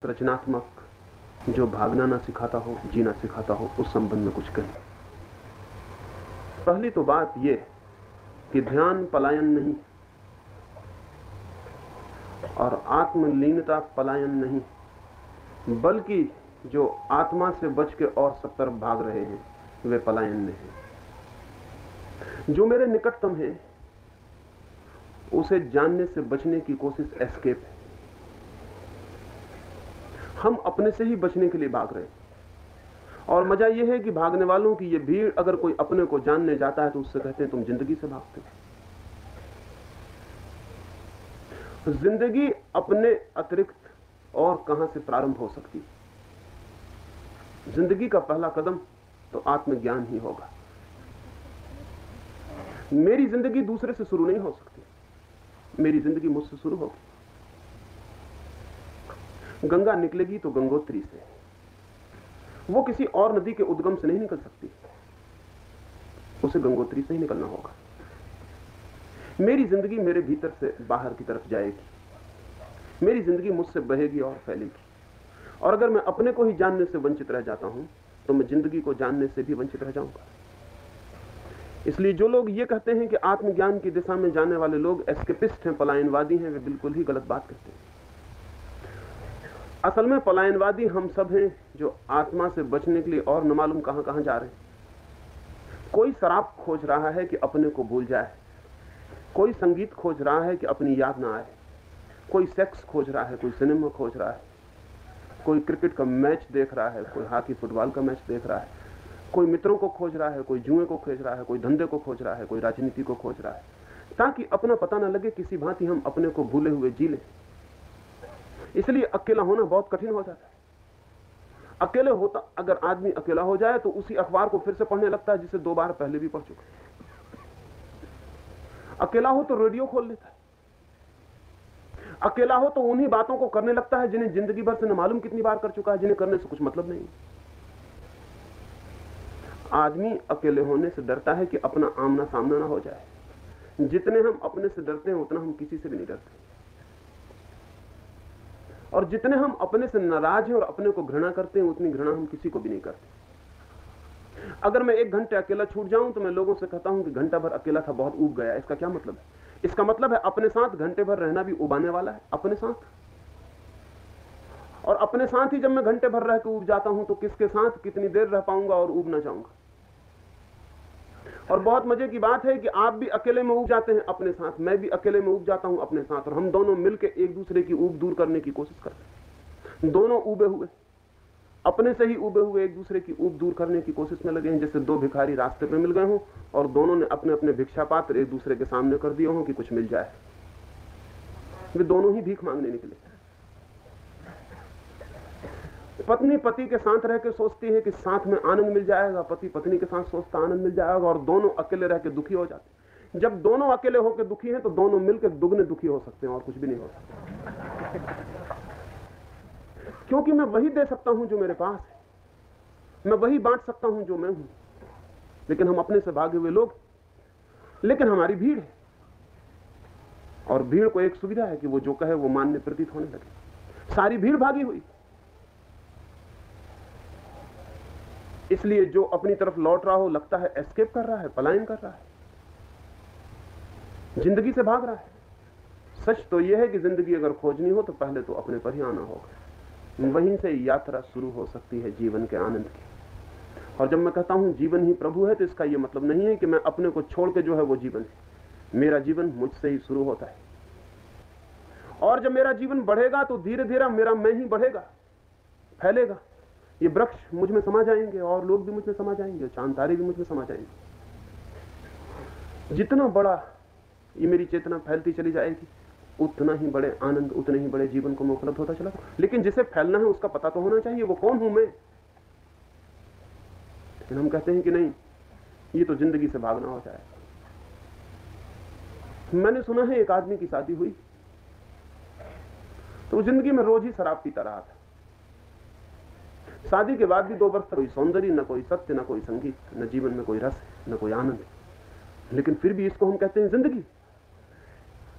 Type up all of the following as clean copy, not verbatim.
रचनात्मक जो भागना ना सिखाता हो, जीना सिखाता हो, उस संबंध में कुछ कहें। पहली तो बात यह कि ध्यान पलायन नहीं और आत्मलीनता पलायन नहीं, बल्कि जो आत्मा से बच के और सब तरफ भाग रहे हैं वे पलायन में हैं। जो मेरे निकटतम है उसे जानने से बचने की कोशिश एस्केप है। हम अपने से ही बचने के लिए भाग रहे हैं। और मजा यह है कि भागने वालों की यह भीड़ अगर कोई अपने को जानने जाता है तो उससे कहते हैं तुम जिंदगी से भागते हो। जिंदगी अपने अतिरिक्त और कहां से प्रारंभ हो सकती है? जिंदगी का पहला कदम तो आत्मज्ञान ही होगा। मेरी जिंदगी दूसरे से शुरू नहीं हो सकती, मेरी जिंदगी मुझसे शुरू होगी। गंगा निकलेगी तो गंगोत्री से, वो किसी और नदी के उद्गम से नहीं निकल सकती, उसे गंगोत्री से ही निकलना होगा। मेरी जिंदगी मेरे भीतर से बाहर की तरफ जाएगी, मेरी जिंदगी मुझसे बहेगी और फैलेगी। और अगर मैं अपने को ही जानने से वंचित रह जाता हूं तो मैं जिंदगी को जानने से भी वंचित रह जाऊंगा। इसलिए जो लोग ये कहते हैं कि आत्मज्ञान की दिशा में जाने वाले लोग एस्केपिस्ट हैं, पलायनवादी हैं, वे बिल्कुल ही गलत बात कहते हैं। असल में पलायनवादी हम सब हैं जो आत्मा से बचने के लिए और न मालूम कहां कहां जा रहे हैं। कोई शराब खोज रहा है कि अपने को भूल जाए, कोई संगीत खोज रहा है कि अपनी याद ना आए, कोई सेक्स खोज रहा है, कोई सिनेमा खोज रहा है, कोई क्रिकेट का मैच देख रहा है, कोई हॉकी फुटबॉल का मैच देख रहा है, कोई मित्रों को खोज रहा है, कोई जुए को खोज रहा है, कोई धंधे को खोज रहा है, कोई राजनीति को खोज रहा है, ताकि अपना पता न लगे, किसी भांति हम अपने को भूले हुए जी लें। इसलिए अकेला होना बहुत कठिन हो जाता है। अकेले होता अगर आदमी अकेला हो जाए तो उसी अखबार को फिर से पढ़ने लगता है जिसे 2 बार पहले भी पढ़ चुका है। अकेला हो तो रेडियो खोल लेता है। अकेला हो तो उन्हीं बातों को करने लगता है जिन्हें जिंदगी भर से न मालूम कितनी बार कर चुका है, जिन्हें करने से कुछ मतलब नहीं। आदमी अकेले होने से डरता है कि अपना आमना सामना ना हो जाए। जितने हम अपने से डरते हैं उतना हम किसी से भी नहीं डरते, और जितने हम अपने से नाराज हैं और अपने को घृणा करते हैं उतनी घृणा हम किसी को भी नहीं करते। अगर मैं 1 घंटे अकेला छूट जाऊं तो मैं लोगों से कहता हूं कि घंटा भर अकेला था, बहुत ऊब गया। इसका क्या मतलब है? इसका मतलब है अपने साथ घंटे भर रहना भी उबाने वाला है, अपने साथ। और अपने साथ ही जब मैं घंटे भर रह के ऊब जाता हूं तो किसके साथ कितनी देर रह पाऊंगा और ऊब ना जाऊंगा। और बहुत मजे की बात है कि आप भी अकेले में ऊब जाते हैं अपने साथ, मैं भी अकेले में ऊब जाता हूं अपने साथ, और हम दोनों मिलकर एक दूसरे की ऊब दूर करने की कोशिश करते हैं। दोनों ऊबे हुए, अपने से ही ऊबे हुए एक दूसरे की ऊब दूर करने की कोशिश में लगे हैं, जैसे 2 भिखारी रास्ते पे मिल गए हों और दोनों ने अपने अपने भिक्षा पात्र एक दूसरे के सामने कर दिए हों कि कुछ मिल जाए। वे दोनों ही भीख मांगने निकले। पत्नी पति के साथ रह के सोचती है कि साथ में आनंद मिल जाएगा, पति पत्नी के साथ सोचता आनंद मिल जाएगा, और दोनों अकेले रह के दुखी हो जाते। जब दोनों अकेले होकर दुखी हैं तो दोनों मिलकर दुगने दुखी हो सकते हैं और कुछ भी नहीं हो सकता। क्योंकि मैं वही दे सकता हूं जो मेरे पास है, मैं वही बांट सकता हूं जो मैं हूं। लेकिन हम अपने से भागे हुए लोग, लेकिन हमारी भीड़ है, और भीड़ को एक सुविधा है कि वो जो कहे वो मान्य प्रतीत होने लगे। सारी भीड़ भागी हुई, इसलिए जो अपनी तरफ लौट रहा हो लगता है एस्केप कर रहा है, पलायन कर रहा है, जिंदगी से भाग रहा है। सच तो यह है कि जिंदगी अगर खोजनी हो तो पहले तो अपने पर ही आना होगा, वहीं से यात्रा शुरू हो सकती है जीवन के आनंद की। और जब मैं कहता हूं जीवन ही प्रभु है तो इसका यह मतलब नहीं है कि मैं अपने को छोड़ के जो है वो जीवन है। मेरा जीवन मुझसे ही शुरू होता है, और जब मेरा जीवन बढ़ेगा तो धीरे धीरे मेरा मैं ही बढ़ेगा, फैलेगा। ये वृक्ष मुझ में समा जाएंगे और लोग भी मुझ में समा जाएंगे, चांद तारे भी मुझ में समा जाएंगे। जितना बड़ा ये मेरी चेतना फैलती चली जाएगी उतना ही बड़े आनंद, उतने ही बड़े जीवन को मैं उपलब्ध होता चला। लेकिन जिसे फैलना है उसका पता तो होना चाहिए, वो कौन हूं मैं। लेकिन हम कहते हैं कि नहीं, ये तो जिंदगी से भागना हो जाए। मैंने सुना है एक आदमी की शादी हुई तो वो जिंदगी में रोज ही शराब पीता रहा था। शादी के बाद भी 2 वर्ष तक कोई सौंदर्य, न कोई सत्य, न कोई संगीत, न जीवन में कोई रस, न कोई आनंद। लेकिन फिर भी इसको हम कहते हैं जिंदगी।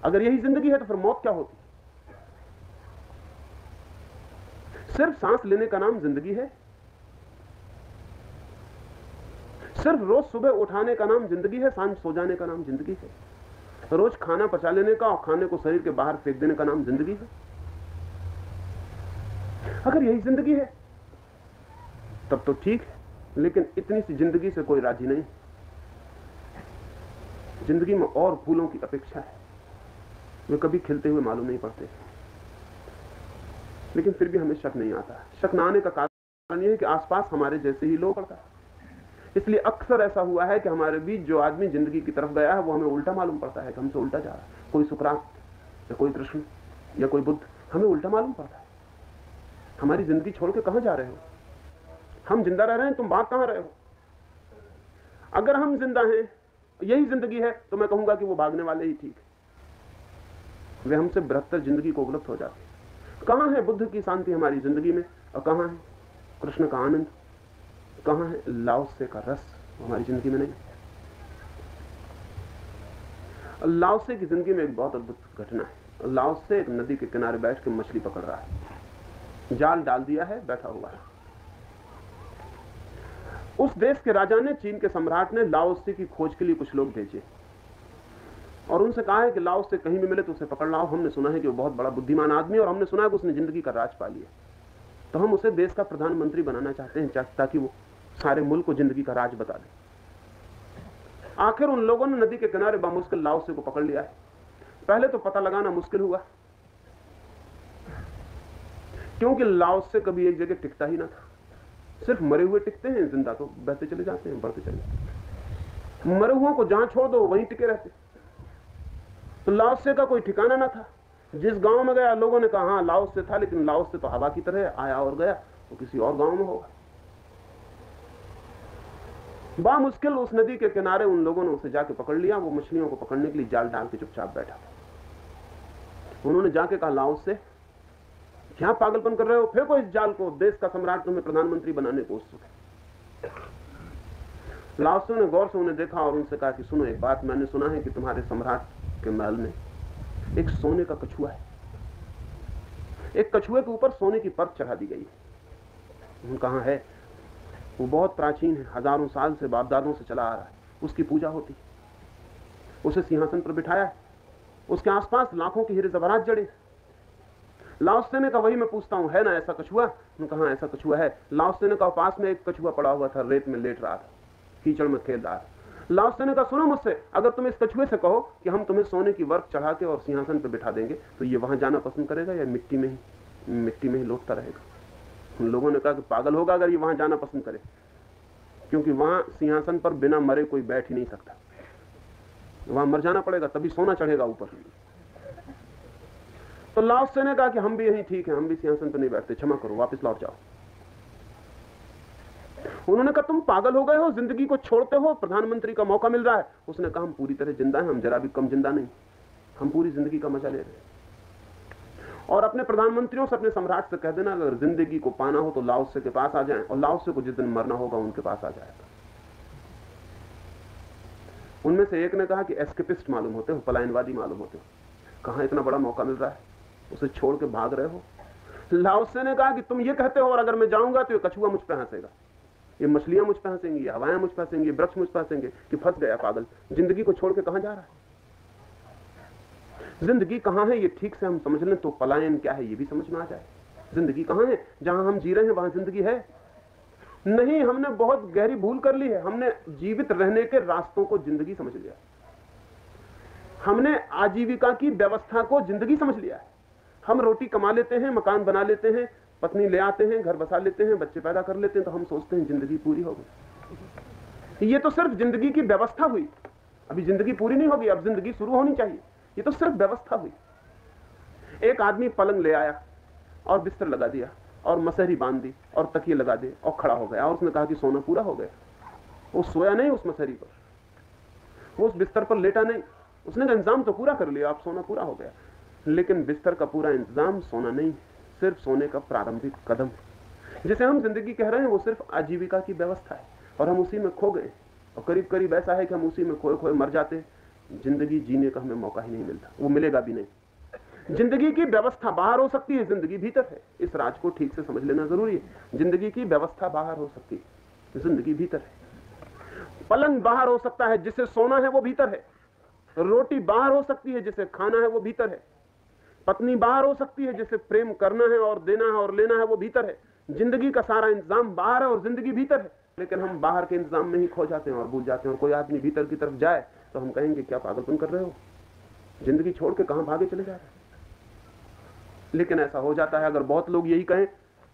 अगर यही जिंदगी है तो फिर मौत क्या होती? सिर्फ सांस लेने का नाम जिंदगी है? सिर्फ रोज सुबह उठाने का नाम जिंदगी है? सांझ सो जाने का नाम जिंदगी है? रोज खाना पचा लेने का और खाने को शरीर के बाहर फेंक देने का नाम जिंदगी है? अगर यही जिंदगी है तब तो ठीक है, लेकिन इतनी सी जिंदगी से कोई राजी नहीं। जिंदगी में और फूलों की अपेक्षा है, वे कभी खिलते हुए मालूम नहीं पड़ते, लेकिन फिर भी हमें शक नहीं आता। शक न आने का कारण यह है कि आसपास हमारे जैसे ही लोग पड़ता है। इसलिए अक्सर ऐसा हुआ है कि हमारे बीच जो आदमी जिंदगी की तरफ गया है वो हमें उल्टा मालूम पड़ता है कि हमसे उल्टा जा रहा है। कोई सुकरात या कोई कृष्ण या कोई बुद्ध हमें उल्टा मालूम पड़ता है। हमारी जिंदगी छोड़ के कहां जा रहे हो? हम जिंदा रह रहे हैं, तुम भाग कहां रहे हो? अगर हम जिंदा हैं, यही जिंदगी है, तो मैं कहूंगा कि वो भागने वाले ही ठीक है। वे हमसे बृहत्तर जिंदगी को उपलब्ध हो जाते हैं। कहां है बुद्ध की शांति हमारी जिंदगी में, और कहां है कृष्ण का आनंद, कहां है लाओसे का रस हमारी जिंदगी में? नहीं। लाओसे की जिंदगी में एक बहुत अद्भुत घटना है। लाओसे एक नदी के किनारे बैठ के मछली पकड़ रहा है, जाल डाल दिया है, बैठा हुआ है। उस देश के राजा ने, चीन के सम्राट ने लाओसे की खोज के लिए कुछ लोग भेजे और उनसे कहा है कि लाओसे कहीं भी मिले तो उसे पकड़ लाओ। हमने सुना है कि वो बहुत बड़ा बुद्धिमान आदमी है और हमने सुना है कि उसने जिंदगी का राज पा लिया, तो हम उसे देश का प्रधानमंत्री बनाना चाहते हैं ताकि वो सारे मुल्क को जिंदगी का राज बता दे। आखिर उन लोगों ने नदी के किनारे बामुश्किल लाओसे को पकड़ लिया है। पहले तो पता लगाना मुश्किल हुआ, क्योंकि लाओसे कभी एक जगह टिकता ही ना था। सिर्फ मरे हुए टिकते हैं, जिंदा तो बहते चले जाते हैं, बढ़ते चले जाते हैं। मरे हुओं को जहां छोड़ दो वहीं टिके रहते। तो लाओसे का कोई ठिकाना ना था। जिस गांव में गया लोगों ने कहा हाँ लाओसे था, लेकिन लाओसे तो हवा की तरह आया और गया, वो किसी और गांव में होगा। बामुश्किल उस नदी के किनारे उन लोगों ने उसे जाके पकड़ लिया। वो मछलियों को पकड़ने के लिए जाल डाल के चुपचाप बैठा। उन्होंने जाके कहा लाओसे, क्या पागलपन कर रहे हो, फेंको इस जाल को, देश का सम्राट तुम्हें प्रधानमंत्री बनाने को उत्सुक है। लाओसे ने गौर से उन्हें देखा और उनसे कहा कि सुनो एक बात, मैंने सुना है कि तुम्हारे सम्राट के महल में एक सोने का कछुआ है। एक कछुए के ऊपर सोने की परत चढ़ा दी गई है। कहां है? वो बहुत प्राचीन है, हजारों साल से बाप दादों से चला आ रहा है। उसकी पूजा होती, उसे सिंहासन पर बिठाया है, उसके आसपास लाखों की हीरे जवाहरात जड़े। लाओसे ने कहा वही मैं पूछता हूं, है ना ऐसा कछुआ? कहा ऐसा कछुआ है। लाओसे ने कहा पास में एक कछुआ पड़ा हुआ था, रेत में लेट रहा था, कीचड़ में खेल रहा था। लाओसे ने कहा सुनो मुझसे, अगर तुम इस कछुए से कहो कि हम तुम्हें सोने की वर्क चढ़ा के और सिंहासन पर बिठा देंगे, तो ये वहां जाना पसंद करेगा या मिट्टी में ही लौटता रहेगा? उन लोगों ने कहा कि पागल होगा अगर ये वहां जाना पसंद करे, क्योंकि वहां सिंहासन पर बिना मरे कोई बैठ ही नहीं सकता, वहां मर जाना पड़ेगा तभी सोना चढ़ेगा ऊपर। तो लाओसे ने कहा कि हम भी यही ठीक है, हम भी सिंहासन पर नहीं बैठते, क्षमा करो, वापस लौट जाओ। उन्होंने कहा तुम पागल हो गए हो, जिंदगी को छोड़ते हो, प्रधानमंत्री का मौका मिल रहा है। उसने कहा हम पूरी तरह जिंदा हैं, हम जरा भी कम जिंदा नहीं, हम पूरी जिंदगी का मजा ले रहे हैं। और अपने प्रधानमंत्रियों से, अपने सम्राट से कह देना अगर जिंदगी को पाना हो तो लाओसे के पास आ जाएं, और लाओसे को जिस दिन मरना होगा उनके पास आ जाएगा। उनमें से एक ने कहा कि एस्केपिस्ट मालूम होते हो, पलायनवादी मालूम होते हो, कहां इतना बड़ा मौका मिल रहा है, उसे छोड़ के भाग रहे हो। लाओसे ने कहा कि तुम ये कहते हो और अगर मैं जाऊंगा तो ये कछुआ मुझ पर हंसेगा, ये मछलियां मुझ पर हंसेंगी, हवाएं मुझ पर हंसेंगी, वृक्ष मुझ पर हंसेंगे कि फंस गया पागल, जिंदगी को छोड़ के कहां जा रहा है। जिंदगी कहां है ये ठीक से हम समझ लें तो पलायन क्या है ये भी समझ में आ जाए। जिंदगी कहां है? जहां हम जी रहे हैं वहां जिंदगी है नहीं। हमने बहुत गहरी भूल कर ली है, हमने जीवित रहने के रास्तों को जिंदगी समझ लिया, हमने आजीविका की व्यवस्था को जिंदगी समझ लिया है। हम रोटी कमा लेते हैं, मकान बना लेते हैं, पत्नी ले आते हैं, घर बसा लेते हैं, बच्चे पैदा कर लेते हैं, तो हम सोचते हैं जिंदगी पूरी हो गई। ये तो सिर्फ जिंदगी की व्यवस्था हुई, अभी जिंदगी पूरी नहीं होगी, अब जिंदगी शुरू होनी चाहिए। ये तो सिर्फ व्यवस्था हुई। एक आदमी पलंग ले आया और बिस्तर लगा दिया और मसहरी बांध दी और तकिए लगा दिए और खड़ा हो गया और उसने कहा कि सोना पूरा हो गया। वो सोया नहीं उस मसहरी पर, वो उस बिस्तर पर लेटा नहीं, उसने कहा इंतजाम तो पूरा कर लिया, अब सोना पूरा हो गया। लेकिन बिस्तर का पूरा इंतजाम सोना नहीं, सिर्फ सोने का प्रारंभिक कदम। जिसे हम जिंदगी कह रहे हैं वो सिर्फ आजीविका की व्यवस्था है और हम उसी में खो गए, और करीब करीब ऐसा है कि हम उसी में खोए खोए मर जाते। जिंदगी जीने का हमें मौका ही नहीं मिलता, वो मिलेगा भी नहीं। जिंदगी की व्यवस्था बाहर हो सकती है, जिंदगी भीतर है। इस राज को ठीक से समझ लेना जरूरी है। जिंदगी की व्यवस्था बाहर हो सकती है, जिंदगी भीतर है। पलंग बाहर हो सकता है, जिसे सोना है वो भीतर है। रोटी बाहर हो सकती है, जिसे खाना है वो भीतर है। पत्नी बाहर हो सकती है, जिसे प्रेम करना है और देना है और लेना है वो भीतर है। जिंदगी का सारा इंतजाम बाहर है और जिंदगी भीतर है। लेकिन हम बाहर के इंतजाम में ही खो जाते हैं और भूल जाते हैं। और कोई आदमी भीतर की तरफ जाए तो हम कहेंगे क्या पागलपन कर रहे हो, जिंदगी छोड़ के कहां भागे चले जा रहे हैं। लेकिन ऐसा हो जाता है। अगर बहुत लोग यही कहें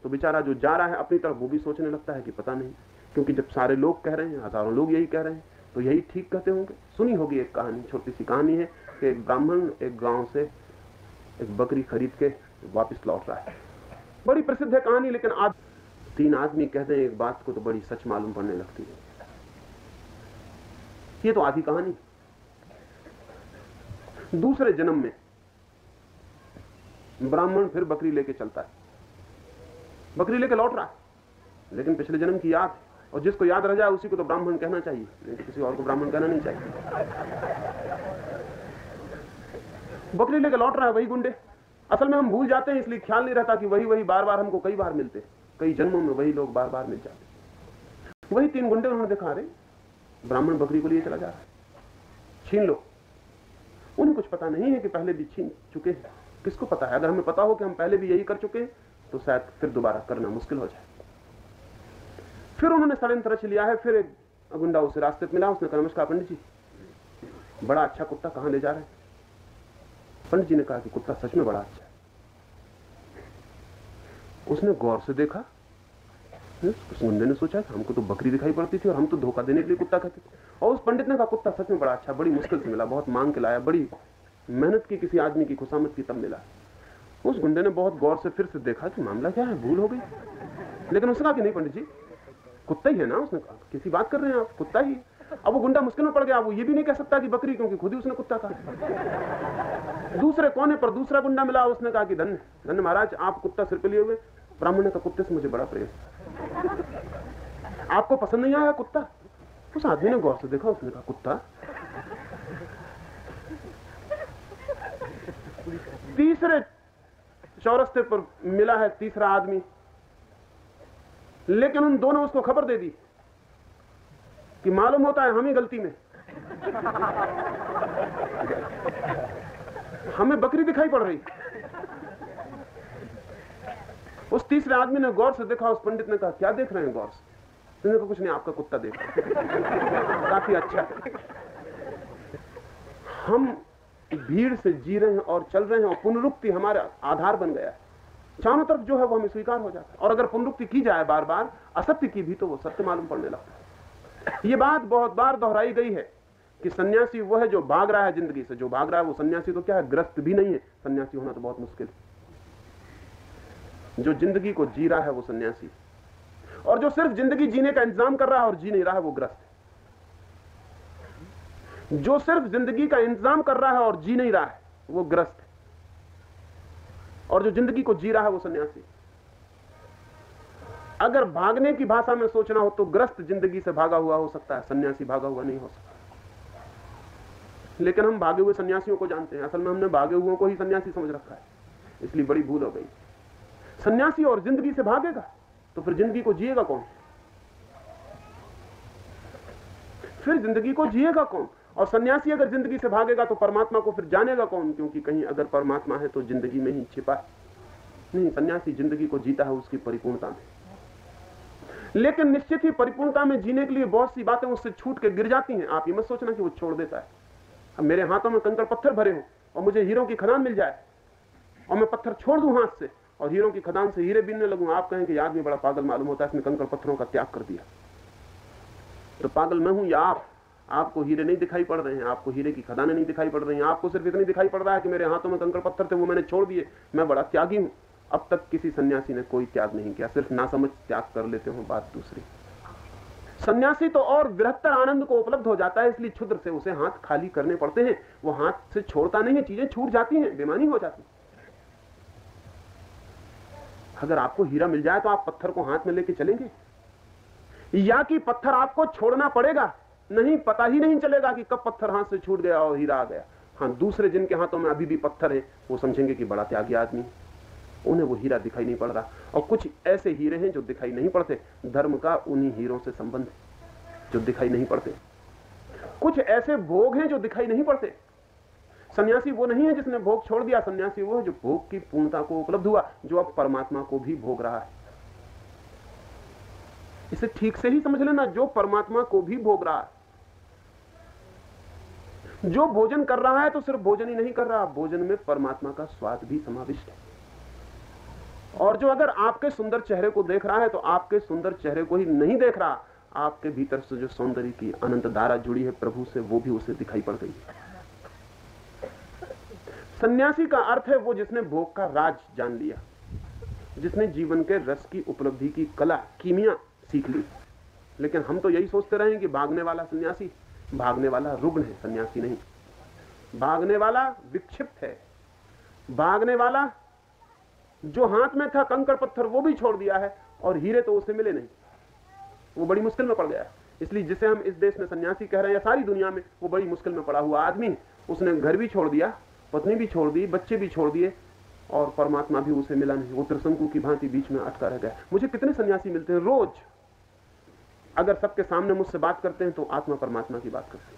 तो बेचारा जो जा रहा है अपनी तरफ वो भी सोचने लगता है कि पता नहीं, क्योंकि जब सारे लोग कह रहे हैं, हजारों लोग यही कह रहे हैं, तो यही ठीक कहते होंगे। सुनी होगी एक कहानी, छोटी सी कहानी है कि एक ब्राह्मण एक गांव से एक बकरी खरीद के वापस लौट रहा है। बड़ी प्रसिद्ध है कहानी, लेकिन आज 3 आदमी कहते हैं एक बात को तो बड़ी सच मालूम पड़ने लगती है। ये तो आधी कहानी। दूसरे जन्म में ब्राह्मण फिर बकरी लेके चलता है, बकरी लेके लौट रहा है, लेकिन पिछले जन्म की याद है। और जिसको याद रह जाए उसी को तो ब्राह्मण कहना चाहिए, लेकिन किसी और को ब्राह्मण कहना नहीं चाहिए। बकरी लेके लौट रहा है वही गुंडे। असल में हम भूल जाते हैं, इसलिए ख्याल नहीं रहता कि वही वही बार बार हमको कई बार मिलते, कई जन्मों में वही लोग बार बार मिल जाते। वही 3 गुंडे उन्होंने देखा, अरे ब्राह्मण बकरी को लिए चला जा रहा है, छीन लो। उन्हें कुछ पता नहीं है कि पहले भी छीन चुके हैं। किसको पता है? अगर हमें पता हो कि हम पहले भी यही कर चुके हैं तो शायद फिर दोबारा करना मुश्किल हो जाए। फिर उन्होंने षड्यंत्र रच लिया है। फिर एक गुंडा उसे रास्ते में मिला, उसने कहा नमस्कार पंडित जी, बड़ा अच्छा कुत्ता, कहां ले जा रहे हैं? पंडित जी ने कहा कि कुत्ता सच में बड़ा अच्छा है। उसने गौर से देखा, उस गुंडे ने सोचा कि हमको तो बकरी दिखाई पड़ती थी और हम तो धोखा देने के लिए कुत्ता कहते थे। और उस पंडित ने कहा कुत्ता सच में बड़ा अच्छा, बड़ी मुश्किल से मिला, बहुत मांग के लाया, बड़ी मेहनत की, किसी आदमी की खुशामद की तब मिला। उस गुंडे ने बहुत गौर से फिर से देखा कि मामला क्या है, भूल हो गई। लेकिन उसने कहा कि नहीं पंडित जी, कुत्ता ही है ना। उसने कहा किसी बात कर रहे हैं आप, कुत्ता ही। अब वो गुंडा मुश्किल में पड़ गया, वो ये भी नहीं कह सकता कि बकरी, क्योंकि खुद ही उसने कुत्ता कहा। दूसरे कोने पर दूसरा गुंडा मिला, उसने कहा कि धन्य धन्य महाराज, आप कुत्ता सिर पे लिए हुए। ब्राह्मण ने कहा कुत्ते से मुझे बड़ा प्रेम, आपको पसंद नहीं आया कुत्ता? उस आदमी ने गौर से देखा, उसने कहा कुत्ता। तीसरे चौरस्ते पर मिला है तीसरा आदमी, लेकिन उन दोनों उसको खबर दे दी कि मालूम होता है हम ही गलती में, हमें बकरी दिखाई पड़ रही। उस तीसरे आदमी ने गौर से देखा। उस पंडित ने कहा क्या देख रहे हैं गौर से? उसने कहा कुछ नहीं, आपका कुत्ता देख रहा, काफी अच्छा है। हम भीड़ से जी रहे हैं और चल रहे हैं और पुनरुक्ति हमारा आधार बन गया है। चारों तरफ जो है वो हमें स्वीकार हो जाता है। और अगर पुनरुक्ति की जाए बार बार असत्य की भी, तो वो सत्य मालूम पड़ने लगता है। ये बात बहुत बार दोहराई गई है कि सन्यासी वो है जो भाग रहा है जिंदगी से। जो भाग रहा है वो सन्यासी तो क्या है, ग्रस्त भी नहीं है। सन्यासी होना तो बहुत मुश्किल है। जो जिंदगी को जी रहा है वो सन्यासी, और जो सिर्फ जिंदगी जीने का इंतजाम कर रहा है और जी नहीं रहा है वो ग्रस्त है। जो सिर्फ जिंदगी का इंतजाम कर रहा है और जी नहीं रहा है वो ग्रस्त है, और जो जिंदगी को जी रहा है वो सन्यासी। अगर भागने की भाषा में सोचना हो तो ग्रस्त जिंदगी से भागा हुआ हो सकता है, सन्यासी भागा हुआ नहीं हो सकता। लेकिन हम भागे हुए सन्यासियों को जानते हैं। असल में हमने भागे हुओं को ही सन्यासी समझ रखा है, इसलिए बड़ी भूल हो गई। सन्यासी और जिंदगी से भागेगा तो फिर जिंदगी को जिएगा कौन? फिर जिंदगी को जिएगा कौन? और सन्यासी अगर जिंदगी से भागेगा तो परमात्मा को फिर जानेगा कौन? क्योंकि कहीं अगर परमात्मा है तो जिंदगी में ही छिपा है। नहीं, सन्यासी जिंदगी को जीता है उसकी परिपूर्णता में। लेकिन निश्चित ही परिपूर्णता में जीने के लिए बहुत सी बातें उससे छूट के गिर जाती हैं। आप ये मत सोचना कि वो छोड़ देता है। अब मेरे हाथों में कंकड़ पत्थर भरे हो और मुझे हीरों की खदान मिल जाए और मैं पत्थर छोड़ दूं हाथ से और हीरों की खदान से हीरे बीनने लगूं, आप कहें कि आदमी बड़ा पागल मालूम होता है, इसने कंकड़ पत्थरों का त्याग कर दिया। तो पागल मैं हूं या आप? आपको हीरे नहीं दिखाई पड़ रहे हैं, आपको हीरे की खदानें नहीं दिखाई पड़ रही हैं, आपको सिर्फ इतनी दिखाई पड़ रहा है कि मेरे हाथों में कंकड़ पत्थर थे, वो मैंने छोड़ दिए, मैं बड़ा त्यागी हूं। अब तक किसी सन्यासी ने कोई त्याग नहीं किया, सिर्फ नासमझ त्याग कर लेते हो। बात दूसरी, सन्यासी तो और बृहत्तर आनंद को उपलब्ध हो जाता है, इसलिए क्षुद्र से उसे हाथ खाली करने पड़ते हैं। वो हाथ से छोड़ता नहीं है, चीजें छूट जाती हैं, बेमानी हो जाती। अगर आपको हीरा मिल जाए तो आप पत्थर को हाथ में लेके चलेंगे, या कि पत्थर आपको छोड़ना पड़ेगा? नहीं, पता ही नहीं चलेगा कि कब पत्थर हाथ से छूट गया और हीरा आ गया। हाँ, दूसरे जिनके हाथों में अभी भी पत्थर है वो समझेंगे कि बड़ा त्यागी आदमी, उन्हें वो हीरा दिखाई नहीं पड़ रहा। और कुछ ऐसे हीरे हैं जो दिखाई नहीं पड़ते, धर्म का उन्हीं हीरों से संबंध है जो दिखाई नहीं पड़ते। कुछ ऐसे भोग हैं जो दिखाई नहीं पड़ते। सन्यासी वो नहीं है जिसने भोग छोड़ दिया, सन्यासी वो है जो भोग की पूर्णता को उपलब्ध हुआ, जो अब परमात्मा को भी भोग रहा है। इसे ठीक से ही समझ लेना, जो परमात्मा को भी भोग रहा है। जो भोजन कर रहा है तो सिर्फ भोजन ही नहीं कर रहा, भोजन में परमात्मा का स्वाद भी समाविष्ट है। और जो अगर आपके सुंदर चेहरे को देख रहा है तो आपके सुंदर चेहरे को ही नहीं देख रहा, आपके भीतर से जो सौंदर्य की अनंत धारा जुड़ी है प्रभु से, वो भी उसे दिखाई पड़ गई। सन्यासी का अर्थ है वो जिसने भोग का राज जान लिया, जिसने जीवन के रस की उपलब्धि की कला कीमिया सीख ली। लेकिन हम तो यही सोचते रहे कि भागने वाला सन्यासी, भागने वाला रुग्ण है, सन्यासी नहीं। भागने वाला विक्षिप्त है, भागने वाला जो हाथ में था कंकड़ पत्थर वो भी छोड़ दिया है, और हीरे तो उसे मिले नहीं, वो बड़ी मुश्किल में पड़ गया। इसलिए जिसे हम इस देश में सन्यासी कह रहे हैं या सारी दुनिया में, वो बड़ी मुश्किल में पड़ा हुआ आदमी। उसने घर भी छोड़ दिया, पत्नी भी छोड़ दी, बच्चे भी छोड़ दिए, और परमात्मा भी उसे मिला नहीं। वो त्रिशंकु की भांति बीच में अटका रह गया। मुझे कितने सन्यासी मिलते हैं रोज, अगर सबके सामने मुझसे बात करते हैं तो आत्मा परमात्मा की बात करते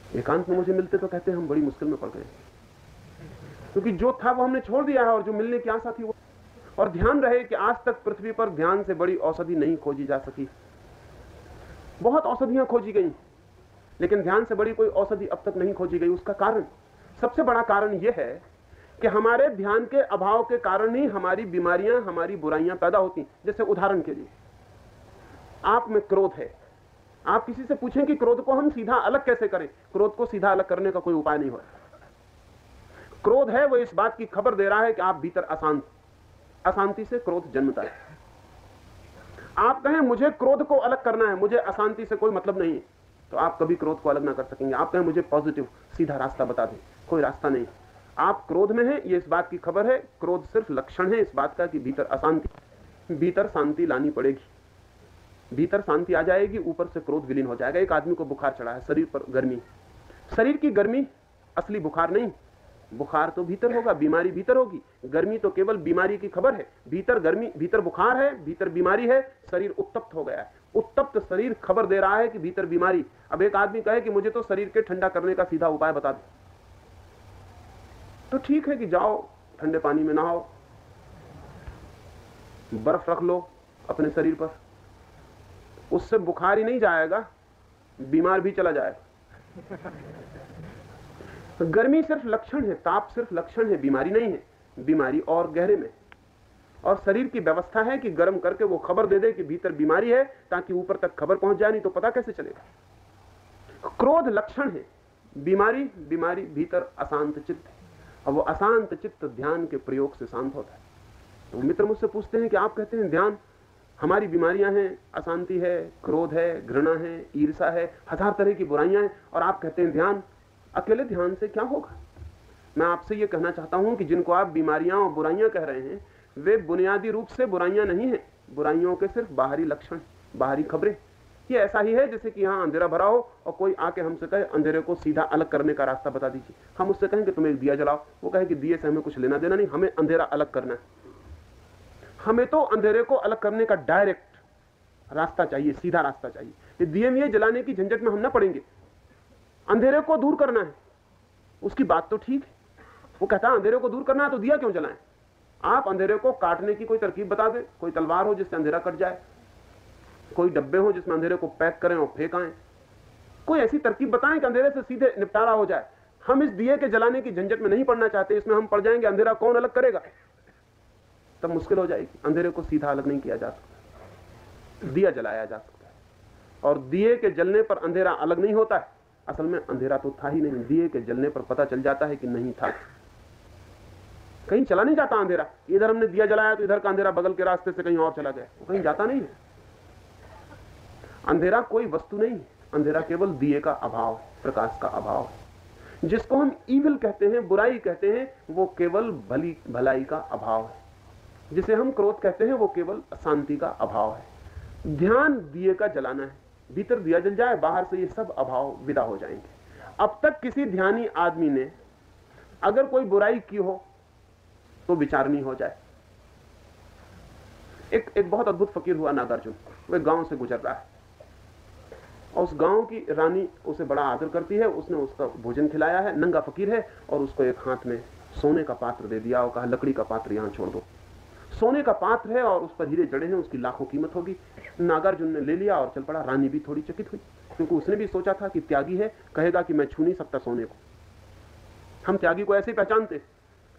हैं। एकांत में मुझे मिलते तो कहते हैं हम बड़ी मुश्किल में पड़ गए, क्योंकि जो था वो हमने छोड़ दिया है और जो मिलने की आशा थी वो। और ध्यान रहे कि आज तक पृथ्वी पर ध्यान से बड़ी औषधि नहीं खोजी जा सकी। बहुत औषधियां खोजी गई, लेकिन ध्यान से बड़ी कोई औषधि अब तक नहीं खोजी गई। उसका कारण, सबसे बड़ा कारण यह है कि हमारे ध्यान के अभाव के कारण ही हमारी बीमारियां, हमारी बुराइयां पैदा होती। जैसे उदाहरण के लिए, आप में क्रोध है, आप किसी से पूछें कि क्रोध को हम सीधा अलग कैसे करें, क्रोध को सीधा अलग करने का कोई उपाय नहीं हो। क्रोध है वो इस बात की खबर दे रहा है कि आप भीतर अशांत, अशांति से क्रोध जन्मता है। आप कहें मुझे क्रोध को अलग करना है, मुझे अशांति से कोई मतलब नहीं है, तो आप कभी क्रोध को अलग ना कर सकेंगे। आप कहें मुझे पॉजिटिव सीधा रास्ता बता दें, कोई रास्ता नहीं। आप क्रोध में हैं, ये इस बात की खबर है। क्रोध सिर्फ लक्षण है इस बात का कि भीतर अशांति, भीतर शांति लानी पड़ेगी। भीतर शांति आ जाएगी, ऊपर से क्रोध विलीन हो जाएगा। एक आदमी को बुखार चढ़ा है, शरीर पर गर्मी, शरीर की गर्मी असली बुखार नहीं, बुखार तो भीतर होगा, बीमारी भीतर होगी। गर्मी तो केवल बीमारी की खबर है। भीतर गर्मी, भीतर बुखार है, भीतर बीमारी है, शरीर उत्तप्त हो गया है। उत्तप्त शरीर खबर दे रहा है कि भीतर बीमारी। अब एक आदमी कहे कि मुझे तो शरीर के ठंडा करने का सीधा उपाय बता दे, तो ठीक है कि जाओ ठंडे पानी में नहाओ, बर्फ रख लो अपने शरीर पर, उससे बुखार ही नहीं जाएगा, बीमार भी चला जाएगा। गर्मी सिर्फ लक्षण है, ताप सिर्फ लक्षण है, बीमारी नहीं है। बीमारी और गहरे में, और शरीर की व्यवस्था है कि गर्म करके वो खबर दे दे कि भीतर बीमारी है, ताकि ऊपर तक खबर पहुंच जाए, नहीं तो पता कैसे चलेगा। क्रोध लक्षण है, बीमारी, बीमारी भीतर अशांत चित्त है, और वो अशांत चित्त ध्यान के प्रयोग से शांत होता है। तो मित्र मुझसे पूछते हैं कि आप कहते हैं ध्यान, हमारी बीमारियां हैं, अशांति है, क्रोध है, घृणा है, ईर्षा है, हजार तरह की बुराइयां हैं, और आप कहते हैं ध्यान। अकेले ध्यान से क्या होगा? मैं आपसे यह कहना चाहता हूं कि जिनको आप बीमारियां और बुराइयां कह रहे हैं, वे बुनियादी रूप से बुराइयां नहीं है, बुराइयों के सिर्फ बाहरी लक्षण, बाहरी खबरें। ये ऐसा ही है जैसे कि यहाँ अंधेरा भरा हो और कोई आके हमसे कहे अंधेरे को सीधा अलग करने का रास्ता बता दीजिए। हम उससे कहें कि तुम एक दिया जलाओ, वो कहे कि दिए से हमें कुछ लेना देना नहीं, हमें अंधेरा अलग करना है। हमें तो अंधेरे को अलग करने का डायरेक्ट रास्ता चाहिए, सीधा रास्ता चाहिए। ये दिए में जलाने की झंझट में हम ना पड़ेंगे, अंधेरे को दूर करना है। उसकी बात तो ठीक है, वो कहता है अंधेरे को दूर करना है तो दिया क्यों जलाएं? आप अंधेरे को काटने की कोई तरकीब बता दें, कोई तलवार हो जिससे अंधेरा कट जाए, कोई डब्बे हो जिसमें अंधेरे को पैक करें और फेंक आएं, कोई ऐसी तरकीब बताएं कि अंधेरे से सीधे निपटारा हो जाए। हम इस दिए के जलाने की झंझट में नहीं पड़ना चाहते, इसमें हम पड़ जाएंगे अंधेरा कौन अलग करेगा, तब मुश्किल हो जाएगी। अंधेरे को सीधा अलग नहीं किया जा सकता, दिया जलाया जा सकता है। और दिए के जलने पर अंधेरा अलग नहीं होता है, असल में अंधेरा तो था ही नहीं, दिए के जलने पर पता चल जाता है कि नहीं था। कहीं चला नहीं जाता अंधेरा, इधर हमने दिया जलाया तो इधर का अंधेरा बगल के रास्ते से कहीं और चला गया, वो कहीं जाता नहीं है। अंधेरा कोई वस्तु नहीं है, अंधेरा केवल दिए का अभाव है, प्रकाश का अभाव है। जिसको हम ईविल कहते हैं, बुराई कहते हैं, वो केवल भलाई का अभाव है। जिसे हम क्रोध कहते हैं वो केवल शांति का अभाव है। ध्यान दिए का जलाना है, भीतर दिया जल जाए, बाहर से ये सब अभाव विदा हो जाएंगे। अब तक किसी ध्यानी आदमी ने अगर कोई बुराई की हो तो विचारनी हो जाए। एक बहुत अद्भुत फकीर हुआ नागार्जुन, वह गांव से गुजर रहा है और उस गांव की रानी उसे बड़ा आदर करती है। उसने उसका भोजन खिलाया है, नंगा फकीर है, और उसको एक हाथ में सोने का पात्र दे दिया और कहा लकड़ी का पात्र यहां छोड़ दो। सोने का पात्र है और उस पर हीरे जड़े हैं, उसकी लाखों कीमत होगी। नागार्जुन ने ले लिया और चल पड़ा। रानी भी थोड़ी चकित हुई, क्योंकि उसने भी सोचा था कि त्यागी है, कहेगा कि मैं छू नहीं सकता सोने को। हम त्यागी को ऐसे ही पहचानते,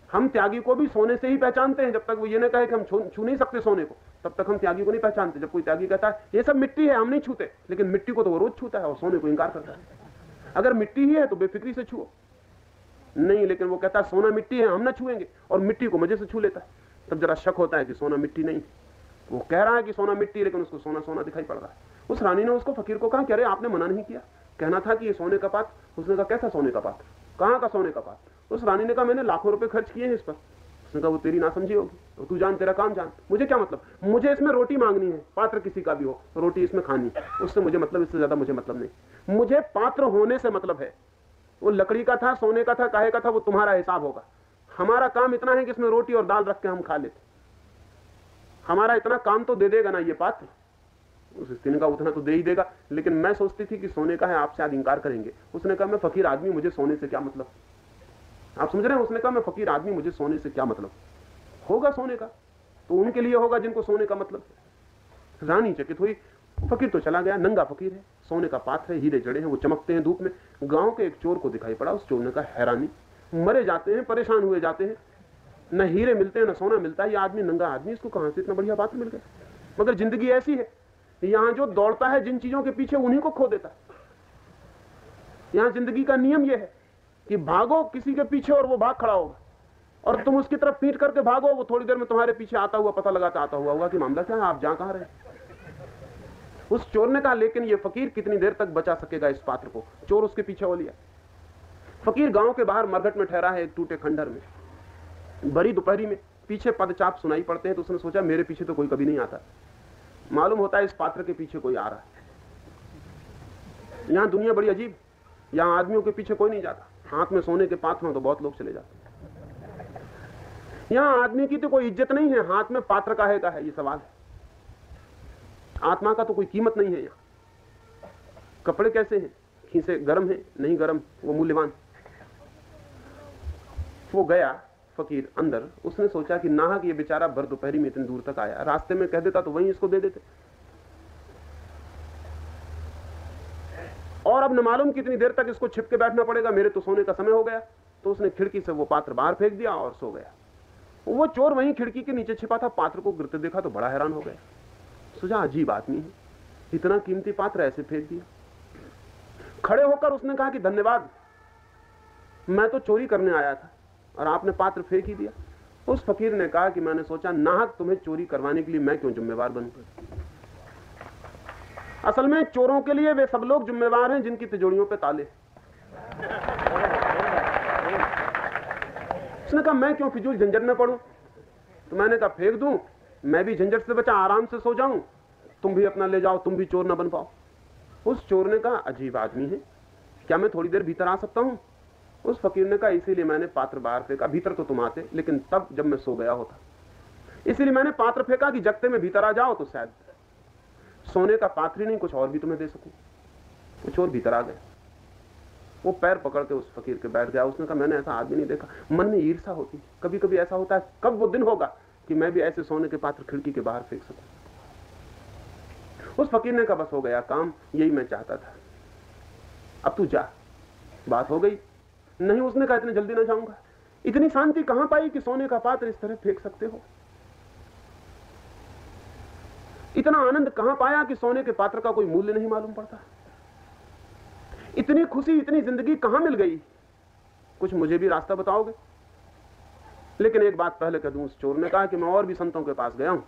हम त्यागी को भी सोने से ही पहचानते हैं। जब तक वो ये न कहे कि हम छू नहीं सकते सोने को, तब तक हम त्यागी को नहीं पहचानते। जब कोई त्यागी कहता है ये सब मिट्टी है, हम नहीं छूते, लेकिन मिट्टी को तो वो रोज छूता है और सोने को इंकार करता है। अगर मिट्टी ही है तो बेफिक्री से छुओ, नहीं, लेकिन वो कहता है सोना मिट्टी है, हम ना छुएंगे, और मिट्टी को मजे से छू लेता है। तब जरा शक होता है कि सोना मिट्टी नहीं। वो कह रहा है कि सोना मिट्टी, लेकिन उसको सोना सोना दिखाई पड़ रहा है। उस रानी ने उसको फकीर को कहा कि अरे आपने मना नहीं किया, कहना था कि ये सोने का पात्र। उसने कहा कैसा सोने का पात्र, कहाँ का सोने का पात्र? उस रानी ने कहा मैंने लाखों रुपए खर्च किए हैं इस पर। उसने कहा वो तेरी नासमझी होगी, और तू जान, तेरा काम जान, मुझे क्या मतलब, मुझे इसमें रोटी मांगनी है, पात्र किसी का भी हो, रोटी इसमें खानी, उससे मुझे मतलब, इससे ज्यादा मुझे मतलब नहीं। मुझे पात्र होने से मतलब है, वो लकड़ी का था, सोने का था, काहे का था, वो तुम्हारा हिसाब होगा। हमारा काम इतना है कि इसमें रोटी और दाल रख के हम खा लेते। हमारा इतना काम तो दे देगा ना ये पात्र। उस स्त्री ने कहा उतना तो दे ही देगा, लेकिन मैं सोचती थी कि सोने का है, आप शायद इंकार करेंगे। उसने कहा मैं फकीर आदमी, मुझे सोने से क्या मतलब। आप समझ रहे हैं? उसने कहा मैं फकीर आदमी, मुझे सोने से क्या मतलब। होगा सोने का तो उनके लिए होगा जिनको सोने का मतलब। रानी चकित हुई। फकीर तो चला गया, नंगा फकीर है, सोने का पात्र है, हीरे जड़े हैं, वो चमकते हैं धूप में। गांव के एक चोर को दिखाई पड़ा। उस चोर ने कहा हैरानी, मरे जाते हैं, परेशान हुए जाते हैं, न हीरे मिलते हैं न सोना मिलता है, ये आदमी नंगा आदमी, इसको कहां से इतना बढ़िया पात्र मिल गया। मगर जिंदगी ऐसी है, यहां जो दौड़ता है जिन चीजों के पीछे, उन्हीं को खो देता है। यहां जिंदगी का नियम यह है कि भागो किसी के पीछे और वो भाग खड़ा होगा, और तुम उसकी तरफ पीट करके भागो, वो थोड़ी देर में तुम्हारे पीछे आता हुआ, पता लगाता आता हुआ होगा कि मामला क्या है, आप जा कहां रहे। उस चोर ने कहा लेकिन ये फकीर कितनी देर तक बचा सकेगा इस पात्र को। चोर उसके पीछे हो लिया। फकीर गांव के बाहर मरघट में ठहरा है, एक टूटे खंडर में, बड़ी दोपहरी में। पीछे पदचाप सुनाई पड़ते हैं, तो उसने सोचा मेरे पीछे तो कोई कभी नहीं आता, मालूम होता है इस पात्र के पीछे कोई आ रहा है। यहां दुनिया बड़ी अजीब, यहां आदमियों के पीछे कोई नहीं जाता। हाथ में सोने के पात्र हो तो बहुत लोग चले जाते। यहां आदमी की तो कोई इज्जत नहीं है, हाथ में पात्र काहे का है, ये सवाल है। आत्मा का तो कोई कीमत नहीं है। यहाँ कपड़े कैसे हैं, खीसे गर्म है नहीं गर्म, वो मूल्यवान। वो गया फकीर अंदर, उसने सोचा कि नाहक ये बेचारा भर दोपहरी में इतनी दूर तक आया, रास्ते में कह देता तो वहीं इसको दे देते, और अब न मालूम कितनी देर तक इसको छिप के बैठना पड़ेगा, मेरे तो सोने का समय हो गया। तो उसने खिड़की से वो पात्र बाहर फेंक दिया और सो गया। वो चोर वहीं खिड़की के नीचे छिपा था, पात्र को गिरते देखा तो बड़ा हैरान हो गया। सोचा अजीब आदमी है, इतना कीमती पात्र ऐसे फेंक दिया। खड़े होकर उसने कहा कि धन्यवाद, मैं तो चोरी करने आया था और आपने पात्र फेंक ही दिया। उस फकीर ने कहा कि मैंने सोचा नाहक तुम्हें चोरी करवाने के लिए मैं क्यों जिम्मेवार बनूं। असल में चोरों के लिए वे सब लोग जिम्मेवार हैं जिनकी तिजोरियों पे ताले। उसने कहा मैं क्यों फिजूल झंझट में पड़ूं। तो मैंने कहा फेंक दूं, मैं भी झंझट से बचा, आराम से सो जाऊं, तुम भी अपना ले जाओ, तुम भी चोर ना बन पाओ। उस चोर ने कहा अजीब आदमी है, क्या मैं थोड़ी देर भीतर आ सकता हूं। उस फकीर ने कहा इसीलिए मैंने पात्र बाहर फेंका, भीतर तो तुम आते लेकिन तब जब मैं सो गया होता, इसीलिए मैंने पात्र फेंका कि जगते में भीतर आ जाओ तो शायद सोने का पात्र ही नहीं कुछ और भी तुम्हें दे सकूं। वो चोर भीतर आ गया, वो पैर पकड़ के उस फकीर के बैठ गया। उसने कहा मैंने ऐसा आदमी नहीं देखा। मन में ईर्षा होती, कभी कभी ऐसा होता है, कब वो दिन होगा कि मैं भी ऐसे सोने के पात्र खिड़की के बाहर फेंक सकूं। उस फकीर ने कहा बस हो गया काम, यही मैं चाहता था, अब तू जा, बात हो गई। नहीं, उसने कहा इतनी जल्दी ना जाऊंगा। इतनी शांति कहां पाई कि सोने का पात्र इस तरह फेंक सकते हो। इतना आनंद कहां पाया कि सोने के पात्र का कोई मूल्य नहीं मालूम पड़ता। इतनी खुशी, इतनी जिंदगी कहां मिल गई। कुछ मुझे भी रास्ता बताओगे। लेकिन एक बात पहले कह दूं, उस चोर ने कहा कि मैं और भी संतों के पास गया हूं।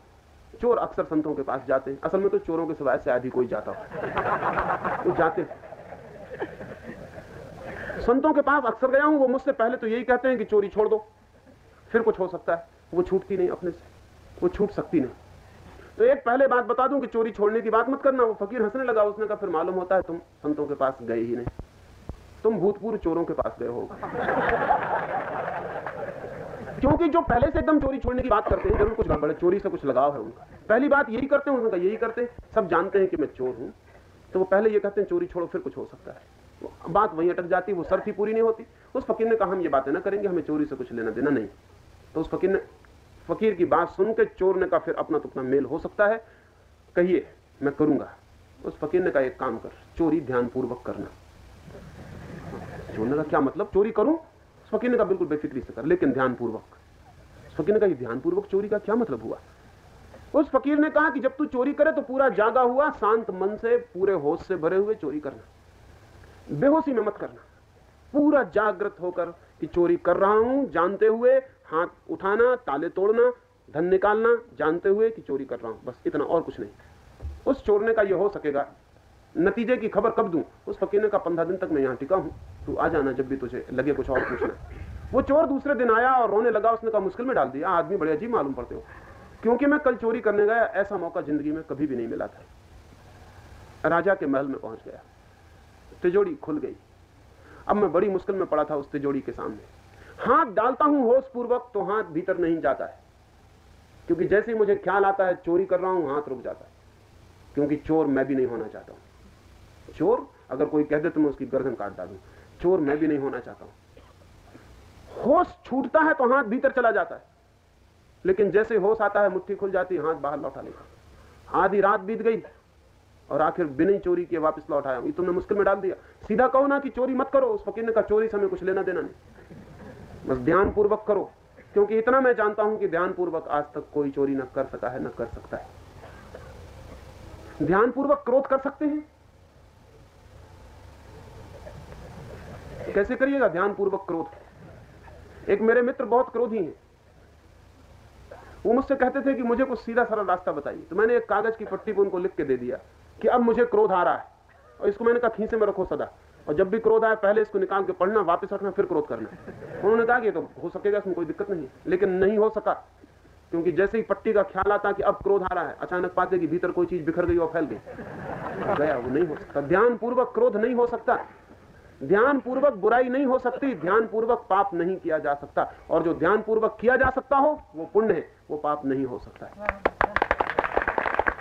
चोर अक्सर संतों के पास जाते हैं, असल में तो चोरों के सिवाय शायद ही कोई जाता हो, वो जाते। संतों के पास अक्सर गया हूं, वो मुझसे पहले तो यही कहते हैं कि चोरी छोड़ दो, फिर कुछ हो सकता है। वो छूटती नहीं अपने से, वो छूट सकती नहीं। तो एक पहले बात बता दूं कि चोरी छोड़ने की बात मत करना। वो फकीर हंसने लगा। उसने कहा फिर मालूम होता है तुम संतों के पास गए ही नहीं, तुम भूतपूर्व चोरों के पास गए हो। क्योंकि जो पहले से एकदम चोरी छोड़ने की बात करते हैं, जरूर कुछ गड़बड़ है, चोरी से कुछ लगाव है उनका। पहली बात यही करते हैं, उनका यही करते हैं, सब जानते हैं कि मैं चोर हूं, तो वो पहले ये कहते हैं चोरी छोड़ो फिर कुछ हो सकता है। बात वहीं अटक जाती, वो शर्त ही पूरी नहीं होती। उस फकीर ने कहा हम ये बातें ना करेंगे, हमें चोरी से कुछ लेना देना नहीं। तो उस फकीर की बात सुन के चोर ने कहा फिर अपना तो अपना मेल हो सकता है, कहिए मैं करूंगा। उस फकीर ने कहा एक काम कर, चोरी ध्यानपूर्वक करना। चोर ने कहा क्या मतलब, चोरी करूं? उस फकीर ने कहा बिल्कुल बेफिक्री से कर, लेकिन ध्यानपूर्वक। उस फकीर ने कहा ध्यानपूर्वक चोरी का क्या मतलब हुआ? उस फकीर ने कहा कि जब तू चोरी करे तो पूरा जागा हुआ, शांत मन से, पूरे होश से भरे हुए चोरी करना, बेहोशी में मत करना। पूरा जागृत होकर कि चोरी कर रहा हूं, जानते हुए हाथ उठाना, ताले तोड़ना, धन निकालना, जानते हुए कि चोरी कर रहा हूं, बस इतना, और कुछ नहीं। उस चोर ने कहा यह हो सकेगा, नतीजे की खबर कब दूं? उस फकीर ने कहा 15 दिन तक मैं यहां टिका हूं, तू आ जाना जब भी तुझे लगे कुछ और पूछना। वो चोर दूसरे दिन आया और रोने लगा। उसने कहा मुश्किल में डाल दिया, आदमी बड़े अजीब मालूम पड़ते हो, क्योंकि मैं कल चोरी करने गया, ऐसा मौका जिंदगी में कभी भी नहीं मिला था। राजा के महल में पहुंच गया, तिजोरी खुल गई। अब मैं बड़ी मुश्किल में पड़ा था उस तिजोरी के सामने। हाथ डालता हूं होश पूर्वक तो हाथ भीतर नहीं जाता है, क्योंकि जैसे ही मुझे ख्याल आता है चोरी कर रहा हूं, हाथ रुक जाता है, क्योंकि चोर मैं भी नहीं होना चाहता हूं। चोर अगर कोई कह दे तो मैं उसकी गर्दन काट डालूं, चोर मैं भी नहीं होना चाहता हूं। होश छूटता है तो हाथ भीतर चला जाता है, लेकिन जैसे होश आता है मुट्ठी खुल जाती है, हाथ बाहर लौटा लेता। आधी रात बीत गई और आखिर बिना चोरी किए वापस लौट आया। ये तुमने मुश्किल में डाल दिया, सीधा कहो ना कि चोरी मत करो। उस फकीर ने कहा चोरी से हमें कुछ लेना देना नहीं, बस ध्यानपूर्वक करो, क्योंकि इतना मैं जानता हूं कि ध्यानपूर्वक आज तक कोई चोरी न कर सका है, न कर सकता है। ध्यानपूर्वक क्रोध कर सकते हैं? कैसे करिएगा ध्यानपूर्वक क्रोध? एक मेरे मित्र बहुत क्रोधी हैं, वो मुझसे कहते थे कि मुझे कुछ सीधा सरल रास्ता बताइए। तो मैंने एक कागज की पट्टी पर उनको लिख के दे दिया कि अब मुझे क्रोध आ रहा है, और इसको मैंने कहा खीसे में रखो सदा, और जब भी क्रोध आए पहले इसको निकाल के पढ़ना, वापस रखना, फिर क्रोध करना। उन्होंने कहा कि तो हो सकेगा, इसमें कोई दिक्कत नहीं, लेकिन नहीं हो सका, क्योंकि जैसे ही पट्टी का ख्याल आता कि अब क्रोध आ रहा है, अचानक पाते कि भीतर कोई चीज बिखर गई और फैल गई, गया, वो नहीं हो सकता। ध्यानपूर्वक क्रोध नहीं हो सकता, ध्यानपूर्वक बुराई नहीं हो सकती, ध्यानपूर्वक पाप नहीं किया जा सकता, और जो ध्यानपूर्वक किया जा सकता हो वो पुण्य है, वो पाप नहीं हो सकता है।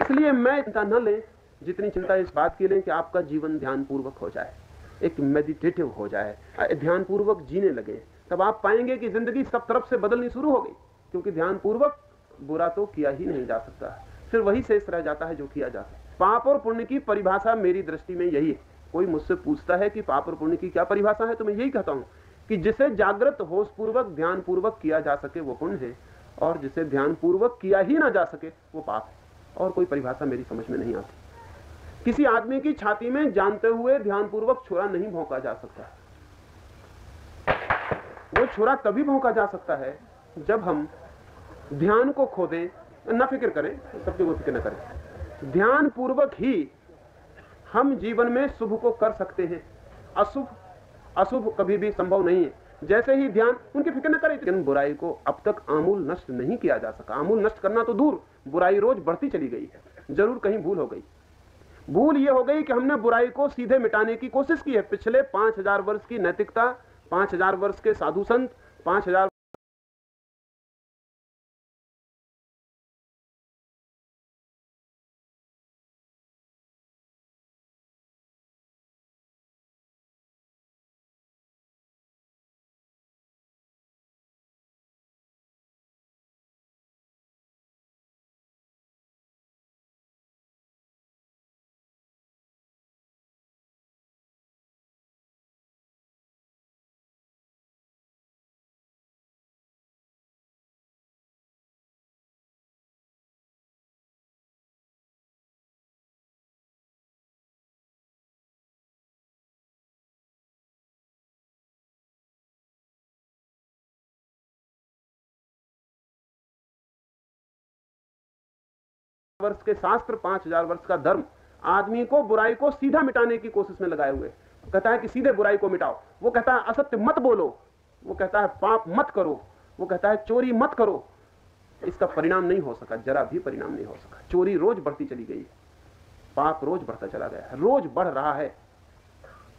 इसलिए मैं चिंता न लें जितनी चिंता इस बात की लें कि आपका जीवन ध्यानपूर्वक हो जाए, एक मेडिटेटिव हो जाए, ध्यानपूर्वक जीने लगे, तब आप पाएंगे कि जिंदगी सब तरफ से बदलनी शुरू हो गई, क्योंकि ध्यानपूर्वक बुरा तो किया ही नहीं जा सकता, फिर वही शेष रह जाता है जो किया जा सकता। पाप और पुण्य की परिभाषा मेरी दृष्टि में यही है। कोई मुझसे पूछता है कि पाप और पुण्य की क्या परिभाषा है, तो मैं यही कहता हूं कि जिसे जागृत होशपूर्वक ध्यानपूर्वक किया जा सके वो पुण्य है, और जिसे ध्यानपूर्वक किया ही ना जा सके वो पाप है। और कोई परिभाषा मेरी समझ में नहीं आती। किसी आदमी की छाती में जानते हुए ध्यानपूर्वक छुरा नहीं भोंका जा सकता। वो छुरा तभी भोंका जा सकता है जब हम ध्यान को खो दें, न फिक्र करें, सबकी वो फिक्र न करें, ध्यानपूर्वक ही हम जीवन में शुभ को कर सकते हैं। अशुभ कभी भी संभव नहीं है। जैसे ही ध्यान, उनकी फिक्र न करें, लेकिन बुराई को अब तक आमूल नष्ट नहीं किया जा सका। आमूल नष्ट करना तो दूर, बुराई रोज बढ़ती चली गई है। जरूर कहीं भूल हो गई। भूल ये हो गई कि हमने बुराई को सीधे मिटाने की कोशिश की है। पिछले 5000 वर्ष की नैतिकता, 5000 वर्ष के साधु संत, 5000 वर्ष के शास्त्र, 5000 वर्ष का धर्म आदमी को बुराई को सीधा मिटाने की कोशिश में लगाए हुए। कहता है कि सीधे बुराई को मिटाओ, वो कहता है असत्य मत बोलो, वो कहता है पाप मत करो, वो कहता है चोरी मत करो। इसका परिणाम नहीं हो सका, जरा भी परिणाम नहीं हो सका। चोरी रोज बढ़ती चली गई, पाप रोज बढ़ता चला गया है, रोज बढ़ रहा है।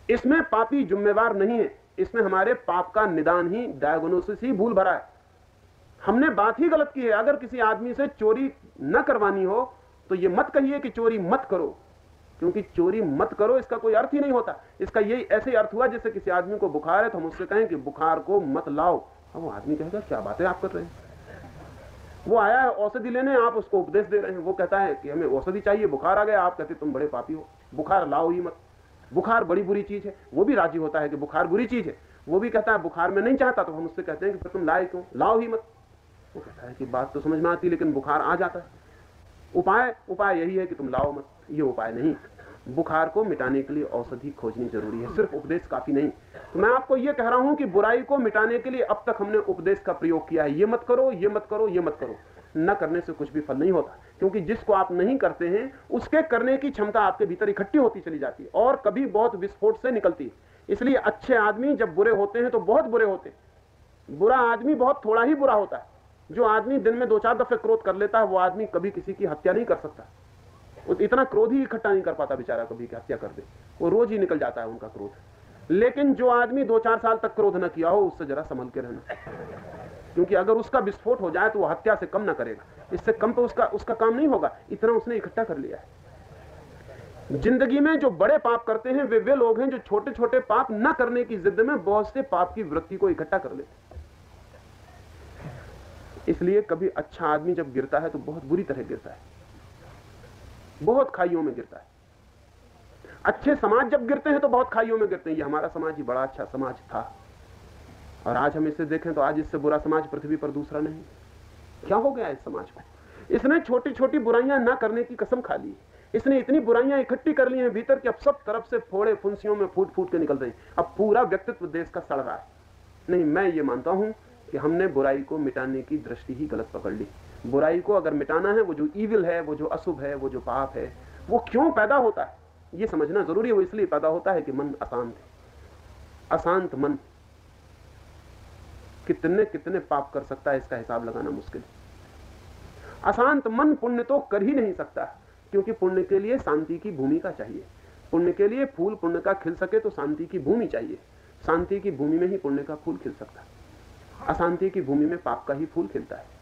इसमें पापी जिम्मेवार नहीं है, इसमें हमारे पाप का निदान ही, डायग्नोसिस ही भूल भरा है। हमने बात ही गलत की है। अगर किसी आदमी से चोरी न करवानी हो तो ये मत कहिए कि चोरी मत करो, क्योंकि चोरी मत करो इसका कोई अर्थ ही नहीं होता। इसका यही ऐसे अर्थ हुआ जैसे किसी आदमी को बुखार है तो हम उससे कहें कि बुखार को मत लाओ। अब वो आदमी कहेगा क्या बातें आप कर रहे हैं। वो आया है औषधि लेने, आप उसको उपदेश दे रहे हैं। वो कहता है कि हमें औषधि चाहिए, बुखार आ गया, आप कहते तुम बड़े पापी हो, बुखार लाओ ही मत, बुखार बड़ी बुरी चीज है। वो भी राजी होता है कि बुखार बुरी चीज है, वो भी कहता है बुखार में नहीं चाहता। तो हम उससे कहते हैं कि फिर तुम लाए क्यों, लाओ ही मत। वो कहता है कि बात तो समझ में आती लेकिन बुखार आ जाता है। उपाय यही है कि तुम लाओ मत, ये उपाय नहीं। बुखार को मिटाने के लिए औषधि खोजनी जरूरी है, सिर्फ उपदेश काफी नहीं। तो मैं आपको ये कह रहा हूं कि बुराई को मिटाने के लिए अब तक हमने उपदेश का प्रयोग किया है, ये मत करो, ये मत करो, ये मत करो। न करने से कुछ भी फल नहीं होता, क्योंकि जिसको आप नहीं करते हैं उसके करने की क्षमता आपके भीतर इकट्ठी होती चली जाती है और कभी बहुत विस्फोट से निकलती है। इसलिए अच्छे आदमी जब बुरे होते हैं तो बहुत बुरे होते हैं, बुरा आदमी बहुत थोड़ा ही बुरा होता है। जो आदमी दिन में 2-4 दफे क्रोध कर लेता है वो आदमी कभी किसी की हत्या नहीं कर सकता। इतना क्रोध ही इकट्ठा नहीं कर पाता बेचारा कभी की हत्या कर दे, वो रोज ही निकल जाता है उनका क्रोध। लेकिन जो आदमी 2-4 साल तक क्रोध न किया हो उससे जरा संभल के रहना, क्योंकि अगर उसका विस्फोट हो जाए तो वो हत्या से कम ना करेगा, इससे कम तो उसका काम नहीं होगा, इतना उसने इकट्ठा कर लिया है। जिंदगी में जो बड़े पाप करते हैं वे लोग हैं जो छोटे छोटे पाप न करने की जिद में बहुत से पाप की वृत्ति को इकट्ठा कर लेते। इसलिए कभी अच्छा आदमी जब गिरता है तो बहुत बुरी तरह गिरता है, बहुत खाइयों में गिरता है। अच्छे समाज जब गिरते हैं तो बहुत खाइयों में गिरते हैं। ये हमारा समाज ही बड़ा अच्छा समाज था और आज हम इसे देखें तो आज इससे बुरा समाज पृथ्वी पर दूसरा नहीं। क्या हो गया इस समाज को? इसने छोटी छोटी बुराइयां ना करने की कसम खा ली, इसने इतनी बुराइयां इकट्ठी कर ली हैं भीतर कि अब सब तरफ से फोड़े फुंसियों में फूट फूट के निकल रही। अब पूरा व्यक्तित्व देश का सड़ रहा है। नहीं, मैं ये मानता हूं कि हमने बुराई को मिटाने की दृष्टि ही गलत पकड़ ली। बुराई को अगर मिटाना है, वो जो ईविल है, वो जो अशुभ है, वो जो पाप है, वो क्यों पैदा होता है ये समझना जरूरी है। वो इसलिए पैदा होता है कि मन अशांत है। अशांत मन कितने कितने पाप कर सकता है इसका हिसाब लगाना मुश्किल है। अशांत मन पुण्य तो कर ही नहीं सकता, क्योंकि पुण्य के लिए शांति की भूमिका चाहिए। पुण्य के लिए फूल पुण्य का खिल सके तो शांति की भूमि चाहिए। शांति की भूमि में ही पुण्य का फूल खिल सकता है। अशांति की भूमि में पाप का ही फूल खिलता है।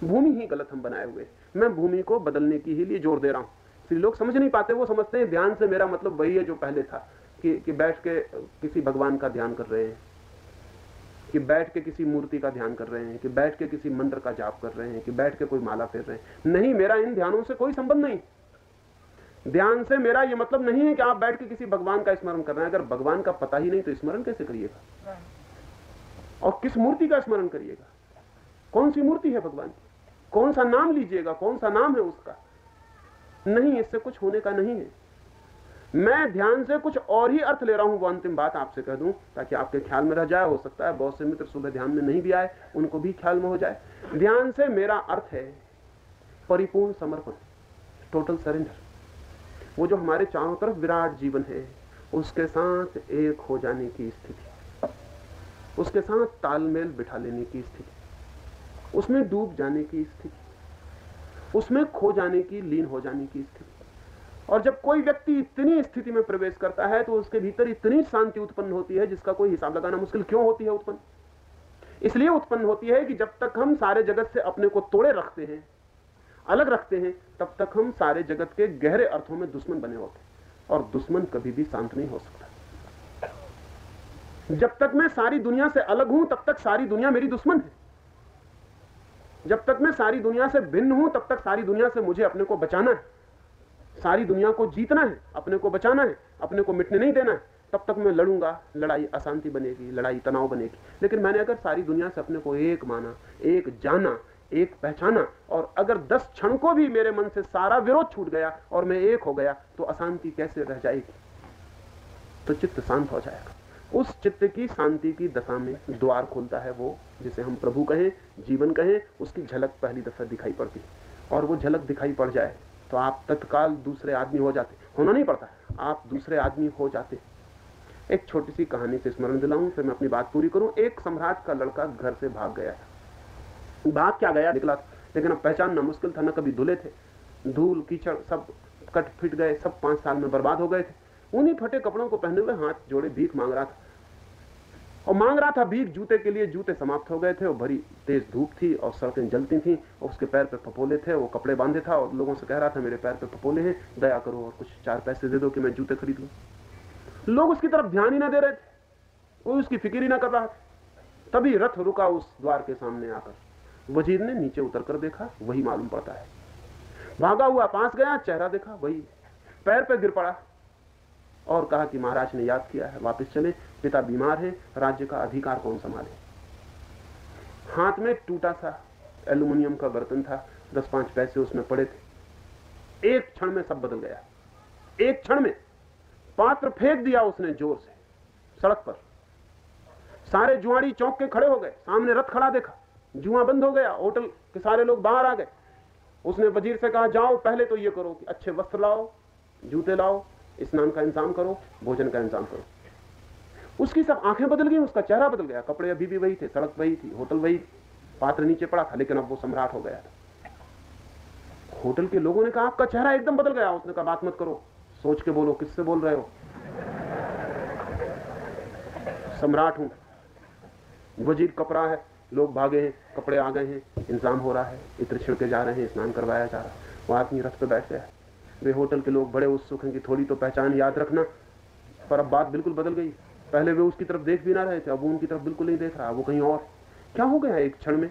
भूमि ही गलत हम बनाए हुए। मैं भूमि को बदलने की ही लिए जोर दे रहा हूं। इसलिए लोग समझ नहीं पाते। वो समझते हैं ध्यान से मेरा मतलब वही है जो पहले था कि बैठ के किसी भगवान का ध्यान कर रहे हैं, कि बैठ के किसी मूर्ति का ध्यान कर रहे हैं, कि बैठ के किसी मंत्र का जाप कर रहे हैं, कि बैठ के कोई माला फेर रहे हैं। नहीं, मेरा इन ध्यानों से कोई संबंध नहीं। ध्यान से मेरा यह मतलब नहीं है कि आप बैठ के किसी भगवान का स्मरण कर रहे हैं। अगर भगवान का पता ही नहीं तो स्मरण कैसे करिएगा? और किस मूर्ति का स्मरण करिएगा? कौन सी मूर्ति है भगवान की? कौन सा नाम लीजिएगा? कौन सा नाम है उसका? नहीं, इससे कुछ होने का नहीं है। मैं ध्यान से कुछ और ही अर्थ ले रहा हूं। वो अंतिम बात आपसे कह दूं ताकि आपके ख्याल में रह जाए। हो सकता है बहुत से मित्र सुबह ध्यान में नहीं भी आए, उनको भी ख्याल में हो जाए। ध्यान से मेरा अर्थ है परिपूर्ण समर्पण, टोटल सरेंडर। वो जो हमारे चारों तरफ विराट जीवन है उसके साथ एक हो जाने की स्थिति, उसके साथ तालमेल बिठा लेने की स्थिति, उसमें डूब जाने की स्थिति, उसमें खो जाने की, लीन हो जाने की स्थिति। और जब कोई व्यक्ति इतनी स्थिति में प्रवेश करता है तो उसके भीतर इतनी शांति उत्पन्न होती है जिसका कोई हिसाब लगाना मुश्किल। क्यों होती है उत्पन्न? इसलिए उत्पन्न होती है कि जब तक हम सारे जगत से अपने को तोड़े रखते हैं, अलग रखते हैं, तब तक हम सारे जगत के गहरे अर्थों में दुश्मन बने होते हैं। और दुश्मन कभी भी शांत नहीं हो सकता। जब तक मैं सारी दुनिया से अलग हूं तब तक सारी दुनिया मेरी दुश्मन है। जब तक मैं सारी दुनिया से भिन्न हूं तब तक सारी दुनिया से मुझे अपने को बचाना है, सारी दुनिया को जीतना है, अपने को बचाना है, अपने को मिटने नहीं देना है। तब तक मैं लड़ूंगा, लड़ाई अशांति बनेगी, लड़ाई तनाव बनेगी। लेकिन मैंने अगर सारी दुनिया से अपने को एक माना, एक जाना, एक पहचाना, और अगर 10 क्षण को भी मेरे मन से सारा विरोध छूट गया और मैं एक हो गया, तो अशांति कैसे रह जाएगी? तो चित्त शांत हो जाएगा। उस चित्त की शांति की दशा में द्वार खुलता है वो जिसे हम प्रभु कहें, जीवन कहें। उसकी झलक पहली दफा दिखाई पड़ती, और वो झलक दिखाई पड़ जाए तो आप तत्काल दूसरे आदमी हो जाते। होना नहीं पड़ता, आप दूसरे आदमी हो जाते। एक छोटी सी कहानी से स्मरण दिलाऊं, फिर मैं अपनी बात पूरी करूं। एक सम्राट का लड़का घर से भाग गया था। भाग क्या गया निकला, लेकिन अब पहचानना मुश्किल था। न कभी धुले थे, धूल कीचड़ सब कट फिट गए, सब 5 साल में बर्बाद हो गए थे। उन्हीं फटे कपड़ों को पहने हुए हाथ जोड़े भीख मांग रहा था। और मांग रहा था भीख जूते के लिए। जूते समाप्त हो गए थे और भरी तेज धूप थी और सड़कें जलती थी और उसके पैर पे फपोले थे। वो कपड़े बांधे था और लोगों से कह रहा था मेरे पैर पे फपोले हैं, दया करो और कुछ 4 पैसे दे दो कि मैं जूते खरीद लूं। लोग उसकी तरफ ध्यान ही ना दे रहे थे, वो उसकी फिक्र ही ना कर रहा था। तभी रथ रुका उस द्वार के सामने आकर। वजीर ने नीचे उतर कर देखा, वही मालूम पड़ता है। भागा हुआ पास गया, चेहरा देखा वही, पैर पे गिर पड़ा और कहा कि महाराज ने याद किया है, वापस चले, पिता बीमार है, राज्य का अधिकार कौन संभाले। हाथ में टूटा सा एल्यूमिनियम का बर्तन था, 10-5 पैसे उसमें पड़े थे। एक क्षण में सब बदल गया। एक क्षण में पात्र फेंक दिया उसने जोर से सड़क पर। सारे जुआड़ी चौंक के खड़े हो गए। सामने रथ खड़ा देखा, जुआ बंद हो गया, होटल के सारे लोग बाहर आ गए। उसने वजीर से कहा जाओ पहले तो ये करो कि अच्छे वस्त्र लाओ, जूते लाओ, स्नान का इंतजाम करो, भोजन का इंतजाम करो। उसकी सब आंखें बदल गई, उसका चेहरा बदल गया। कपड़े अभी भी वही थे, सड़क वही थी, होटल वही, पात्र नीचे पड़ा था, लेकिन अब वो सम्राट हो गया था। होटल के लोगों ने कहा आपका चेहरा एकदम बदल गया। उसने कहा बात मत करो, सोच के बोलो, किससे बोल रहे हो? सम्राट हूं। वजीर कपड़ा है, लोग भागे हैं, कपड़े आ गए हैं, इंतजाम हो रहा है, इत्र छिड़के जा रहे हैं, स्नान करवाया जा रहा है। वो आदमी रथ पे बैठ गया। वे होटल के लोग बड़े उत्सुक हैं कि थोड़ी तो पहचान याद रखना। पर अब बात बिल्कुल बदल गई। पहले वे उसकी तरफ देख भी ना रहे थे, अब वो उनकी तरफ बिल्कुल नहीं देख रहा, वो कहीं और। क्या हो गया? एक क्षण में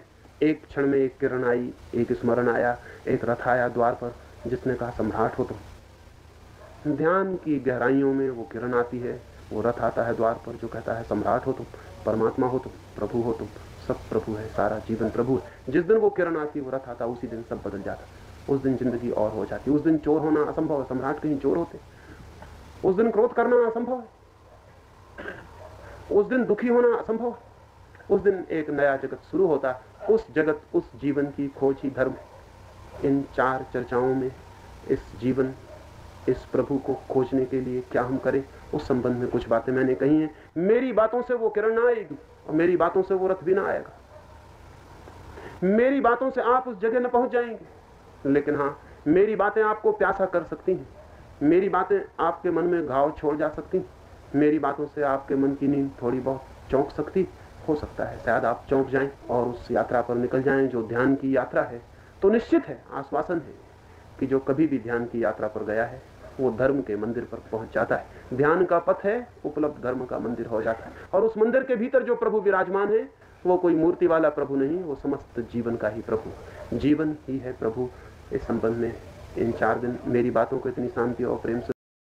एक किरण आई, एक स्मरण आया, एक रथ आया द्वार पर, जिसने कहा सम्राट हो तुम। ध्यान की गहराइयों में वो किरण आती है, वो रथ आता है द्वार पर जो कहता है सम्राट हो तुम, परमात्मा हो तुम, प्रभु हो तुम, सब प्रभु है, सारा जीवन प्रभु है। जिस दिन वो किरण आती, वो रथ आता, उसी दिन सब बदल जाता। उस दिन जिंदगी और हो जाती। उस दिन चोर होना असंभव है, सम्राट कहीं चोर होते। उस दिन क्रोध करना असंभव है, उस दिन दुखी होना असंभव है। उस दिन एक नया जगत शुरू होता है। उस जगत, उस जीवन की खोज ही धर्म। इन 4 चर्चाओं में इस जीवन, इस प्रभु को खोजने के लिए क्या हम करें, उस संबंध में कुछ बातें मैंने कही हैं। मेरी बातों से वो किरण ना आएगी और मेरी बातों से वो रथ भी ना आएगा। मेरी बातों से आप उस जगह न पहुंच जाएंगे, लेकिन हाँ, मेरी बातें आपको प्यासा कर सकती हैं। मेरी बातें आपके मन में घाव छोड़ जा सकती हैं। मेरी बातों से आपके मन की नींद थोड़ी बहुत चौंक सकती हो सकता है। शायद आप चौंक जाएं और उस यात्रा पर निकल जाएं जो ध्यान की यात्रा है। तो निश्चित है, आश्वासन है कि जो कभी भी ध्यान की यात्रा पर गया है वो धर्म के मंदिर पर पहुंच जाता है। ध्यान का पथ है, उपलब्ध धर्म का मंदिर हो जाता है। और उस मंदिर के भीतर जो प्रभु विराजमान है वो कोई मूर्ति वाला प्रभु नहीं, वो समस्त जीवन का ही प्रभु। जीवन ही है प्रभु। इस संबंध में इन 4 दिन मेरी बातों को इतनी शांति और प्रेम से